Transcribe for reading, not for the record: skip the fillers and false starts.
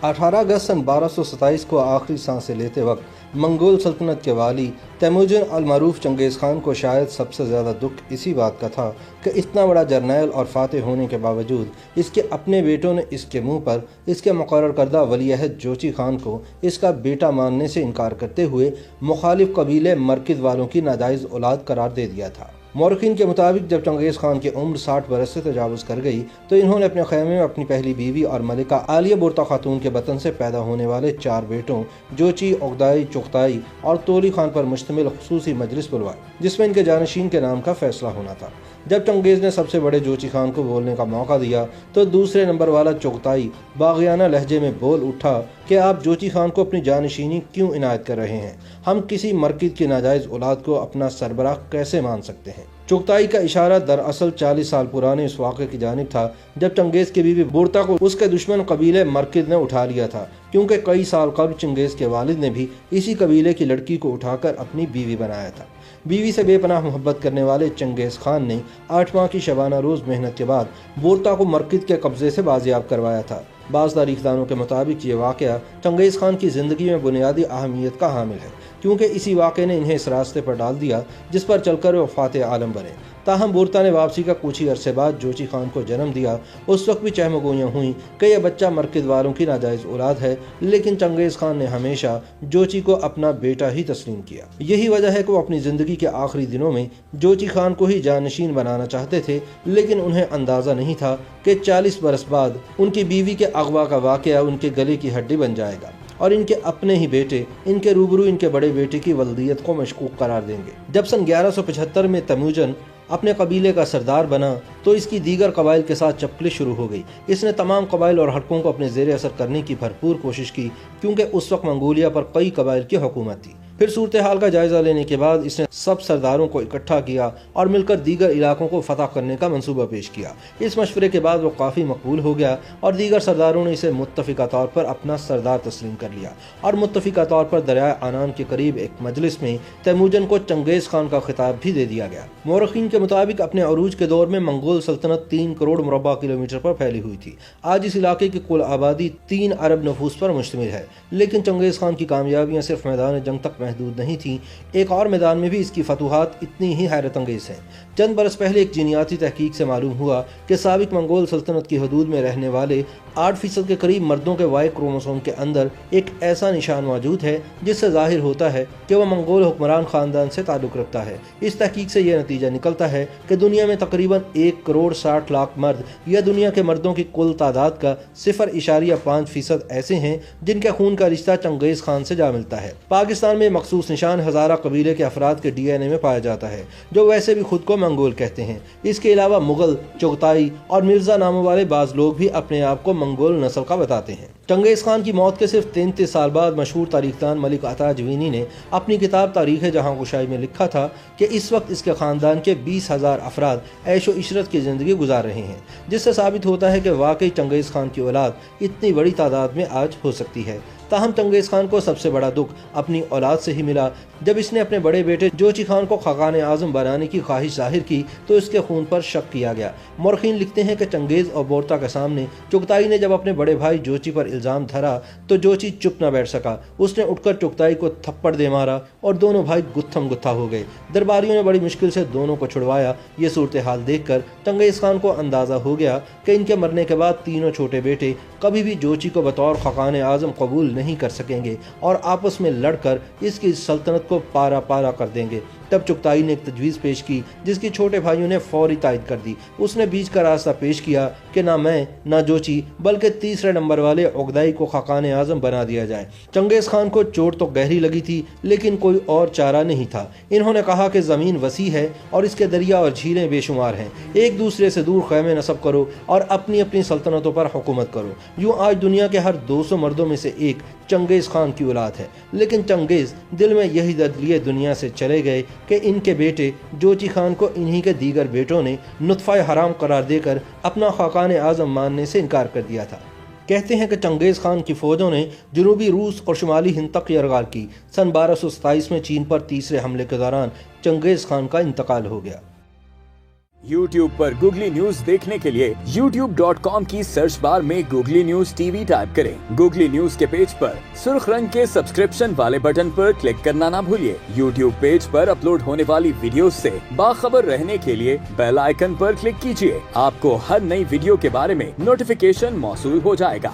18 अगस्त सन 1227 को आखिरी सांसें लेते वक्त मंगोल सल्तनत के वाली तैमूरजन अल-मारूफ चंगेज़ खान को शायद सबसे ज़्यादा दुख इसी बात का था कि इतना बड़ा जर्नैल और फातेह होने के बावजूद इसके अपने बेटों ने इसके मुंह पर इसके मुकर्रर करदा वलीअहद जोची खान को इसका बेटा मानने से इनकार करते हुए मुखालिफ कबीले मरकज़ वालों की नाजायज़ औलाद करार दे दिया था। मौरखीन के मुताबिक जब चंगेज़ खान की उम्र 60 बरस से तजावुज़ कर गई तो इन्होंने अपने खैमे में अपनी पहली बीवी और मलिका आलिया बुर्ता खातून के बतन से पैदा होने वाले 4 बेटों जोची, ओगदाई, चुगताई और तोली खान पर मुश्तमिल खुसूसी मजलिस बुलवाई, जिसमें इनके जानशीन के नाम का फैसला होना था। जब चंगेज़ ने सबसे बड़े जोची खान को बोलने का मौका दिया तो दूसरे नंबर वाला चुगताई बागियाना लहजे में बोल उठा कि आप जोची खान को अपनी जानशीनी क्यों इनायत कर रहे हैं? हम किसी मरकज़ की नाजायज़ औलाद को अपना सरबराह कैसे मान सकते हैं? चुगताई का इशारा दरअसल 40 साल पुराने इस वाक़े की जानिब था जब चंगेज़ की बीवी बुर्ता को उसके दुश्मन कबीले मरकज़ ने उठा लिया था, क्योंकि कई साल कबल चंगेज़ के वालिद ने भी इसी कबीले की लड़की को उठाकर अपनी बीवी बनाया था। बीवी से बेपनाह मोहब्बत करने वाले चंगेज़ खान ने 8 माह की शबाना रोज़ मेहनत के बाद बुर्ता को मरकज़ के कब्ज़े से बाजियाब करवाया था। बाज़ तारीखदानों के मुताबिक ये वाक़या चंगेज़ खान की ज़िंदगी में बुनियादी अहमियत का हामिल है, क्योंकि इसी वाक़े ने इन्हें इस रास्ते पर डाल दिया जिस पर चलकर वो फातेह आलम बने। ताहम बुर्ता ने वापसी का कुछ ही अरसे बाद जोची खान को जन्म दिया। उस वक्त भी चहमगोइयाँ हुई कि यह बच्चा मरकज़ वालों की नाजायज़ औलाद है, लेकिन चंगेज़ खान ने हमेशा जोची को अपना बेटा ही तस्लीम किया। यही वजह है कि वो अपनी ज़िंदगी के आखिरी दिनों में जोची खान को ही जानशीन बनाना चाहते थे, लेकिन उन्हें अंदाज़ा नहीं था कि 40 बरस बाद उनकी बीवी के अगवा का वाक़या उनके गले की हड्डी बन जाएगा और इनके अपने ही बेटे इनके रूबरू इनके बड़े बेटे की वल्दियत को मशकूक करार देंगे। जब सन 1175 में तैमूरजन अपने कबीले का सरदार बना तो इसकी दीगर कबाइल के साथ चपकली शुरू हो गई। इसने तमाम कबाइल और हलकों को अपने ज़ेर असर करने की भरपूर कोशिश की, क्योंकि उस वक्त मंगोलिया पर कई कबाइल की हुकूमत थी। फिर सूरत हाल का जायज़ा लेने के बाद इसने सब सरदारों को इकट्ठा किया और मिलकर दीगर इलाकों को फतह करने का मंसूबा पेश किया। इस मशवरे के बाद वो काफ़ी मकबूल हो गया और दीगर सरदारों ने इसे मुत्तफ़िका तौर पर अपना सरदार तस्लीम कर लिया और मुत्तफ़िका तौर पर दरिया आनान के करीब एक मजलिस में तैमूरजन को चंगेज़ खान का खिताब भी दे दिया गया। मौरखीन के मुताबिक अपने अरूज के दौर में मंगोल सल्तनत 3 करोड़ मुरब्बा किलोमीटर पर फैली हुई थी। आज इस इलाके की कुल आबादी 3 अरब नफूस पर मुश्तमिल है, लेकिन चंगेज़ खान की कामयाबियाँ सिर्फ मैदान जंग तक महदूद नहीं थी। एक और मैदान में भी इसकी फतूहात इतनी ही हैरत अंगेज़ हैं। चंद बरस पहले एक जीनियाती तहकीक से मालूम हुआ कि साबिक मंगोल सल्तनत की हदूद में रहने वाले 8% के करीब मर्दों के वाई क्रोमोसोम के अंदर एक ऐसा निशान मौजूद है जिससे जाहिर होता है कि वह मंगोल हुक्मरान ख़ानदान से ताल्लुक़ रखता है। इस तहकीक से यह नतीजा निकलता है कि दुनिया में तकरीबन 1 करोड़ 60 लाख मर्द या दुनिया के मर्दों की कुल तादाद का 0.5% ऐसे हैं जिनके खून का रिश्ता चंगेज़ खान से जा मिलता है। पाकिस्तान में मखसूस निशान हज़ारा कबीले के अफराद के DNA में पाया जाता है, जो वैसे भी खुद को मंगोल कहते हैं। इसके अलावा मुगल, चुगताई और मिर्ज़ा नामों वाले बाज़ लोग भी अपने आप को मंगोल नस्ल का बताते हैं। चंगेज़ खान की मौत के सिर्फ 33 साल बाद मशहूर तारीखदान मलिक अता जवीनी ने अपनी किताब तारीख़ जहांगशाही में लिखा था कि इस वक्त इसके ख़ानदान के 20,000 अफराद ऐशो इशरत की ज़िंदगी गुजार रहे हैं, जिससे साबित होता है कि वाकई चंगेज़ खान की औलाद इतनी बड़ी तादाद में आज हो सकती है। ताहम चंगेज़ खान को सबसे बड़ा दुख अपनी औलाद से ही मिला। जब इसने अपने बड़े बेटे जोची खान को खाकान आज़म बनाने की ख्वाहिश जाहिर की तो इसके खून पर शक किया गया। मौरखीन लिखते हैं कि चंगेज़ और बोर्ता के सामने चुगताई ने जब अपने बड़े भाई जोची पर इल्ज़ाम धरा तो जोची चुप न बैठ सका। उसने उठकर चुगताई को थप्पड़ दे मारा और दोनों भाई गुत्थम गुत्था हो गए। दरबारियों ने बड़ी मुश्किल से दोनों को छुड़वाया। ये सूरत हाल देखकर चंगेज़ खान को अंदाज़ा हो गया कि इनके मरने के बाद तीनों छोटे बेटे कभी भी जोची को बतौर खाकान आज़म कबूल नहीं कर सकेंगे और आपस में लड़कर इसकी सल्तनत को पारा पारा कर देंगे। तब चुगताई ने एक तजवीज़ पेश की जिसकी छोटे भाइयों ने फौरी तायद कर दी। उसने बीच का रास्ता पेश किया कि ना मैं ना जोची बल्कि तीसरे नंबर वाले ओगदाई को खाकान आज़म बना दिया जाए। चंगेज़ खान को चोट तो गहरी लगी थी, लेकिन कोई और चारा नहीं था। इन्होंने कहा कि ज़मीन वसी है और इसके दरिया और झीलें बेशुमार हैं। एक दूसरे से दूर खैमे नस्ब करो और अपनी अपनी सल्तनतों पर हुकूमत करो। यूँ आज दुनिया के हर 200 मर्दों में से एक चंगेज़ खान की औलाद है, लेकिन चंगेज़ दिल में यही दर्द लिए दुनिया से चले गए कि इनके बेटे जोची खान को इन्हीं के दीगर बेटों ने नुत्फ़ा हराम करार देकर अपना खाकान आज़म मानने से इनकार कर दिया था। कहते हैं कि चंगेज़ खान की फ़ौजों ने जनूबी रूस और शुमाली हिंद तक यरगार की। सन 1227 में चीन पर तीसरे हमले के दौरान चंगेज़ खान का इंतकाल हो गया। YouTube पर गूगली न्यूज देखने के लिए youtube.com की सर्च बार में गूगली न्यूज टीवी टाइप करें। गूगली न्यूज के पेज पर सुर्ख रंग के सब्सक्रिप्शन वाले बटन पर क्लिक करना ना भूलिए। YouTube पेज पर अपलोड होने वाली वीडियोस से बाखबर रहने के लिए बेल आइकन पर क्लिक कीजिए। आपको हर नई वीडियो के बारे में नोटिफिकेशन मौसूल हो जाएगा।